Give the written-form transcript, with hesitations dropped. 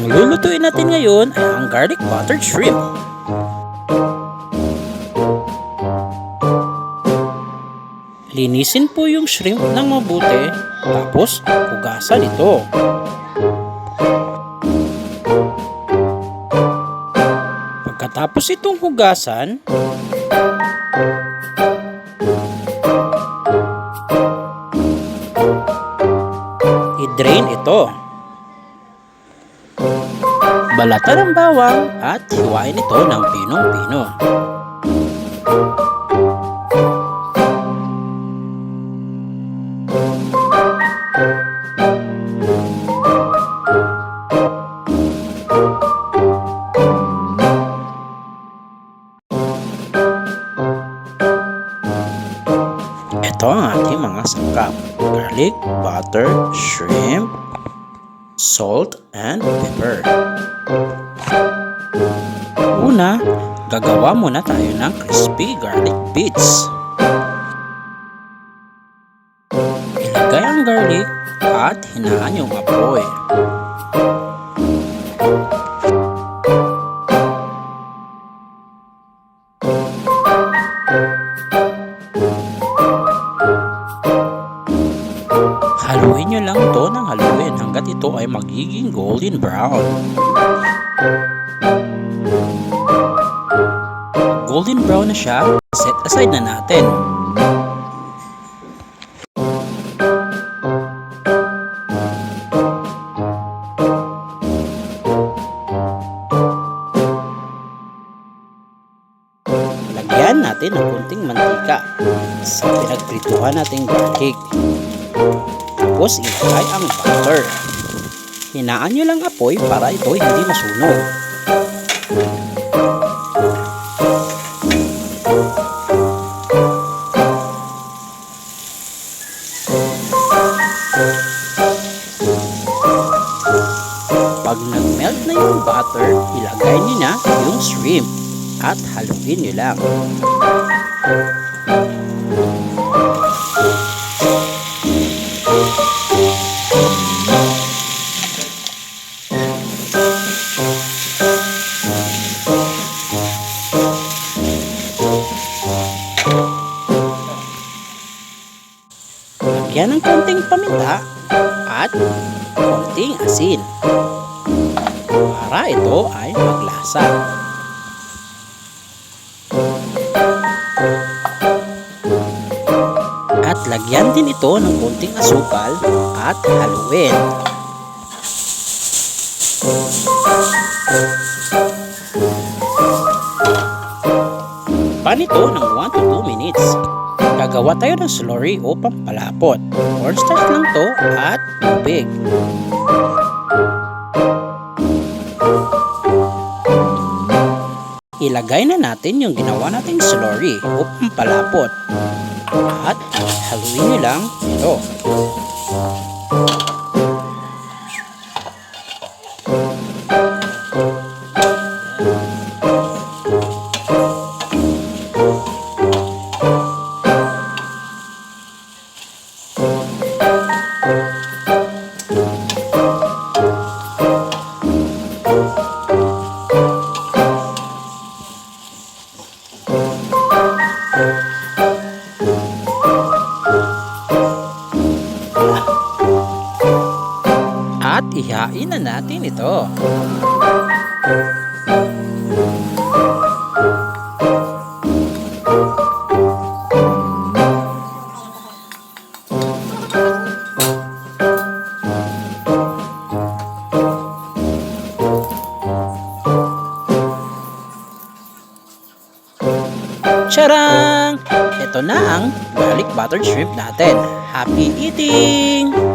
Ang lulutuin natin ngayon ay ang garlic buttered shrimp. Linisin po yung shrimp ng mabuti, tapos hugasan ito. Pagkatapos itong hugasan, i-drain ito. Balatan ang bawang at hiwain ito ng pinong-pino. Ito ang ating mga sangkap: garlic, butter, shrimp, salt, and pepper. Una, gagawa muna tayo ng crispy garlic bits. Ilagay ang garlic at hinaan yung apoy. Haluin nyo lang ito ng haluin hanggat ito ay magiging golden brown. Golden brown na siya, set aside na natin. Lagyan natin ng kunting mantika sa pinagprituhan nating garlic. Tapos ilagay ang butter. Hinaan nyo lang apoy para ito hindi masunog. Pag nag-melt na yung butter, ilagay nyo na yung shrimp at haluin nyo lang. Lagyan ng konting paminta at konting asin para ito ay maglasa. At lagyan din ito ng konting asukal at haluin. Pan ito ng 1 to 2 minutes. Gagawa tayo ng slurry o pampalapot. Cornstarch lang to at tubig. Ilagay na natin yung ginawa nating slurry o pampalapot. At haluin nyo lang ito. At ihain na natin ito. Tadang! Ito na ang garlic buttered shrimp natin. Happy eating!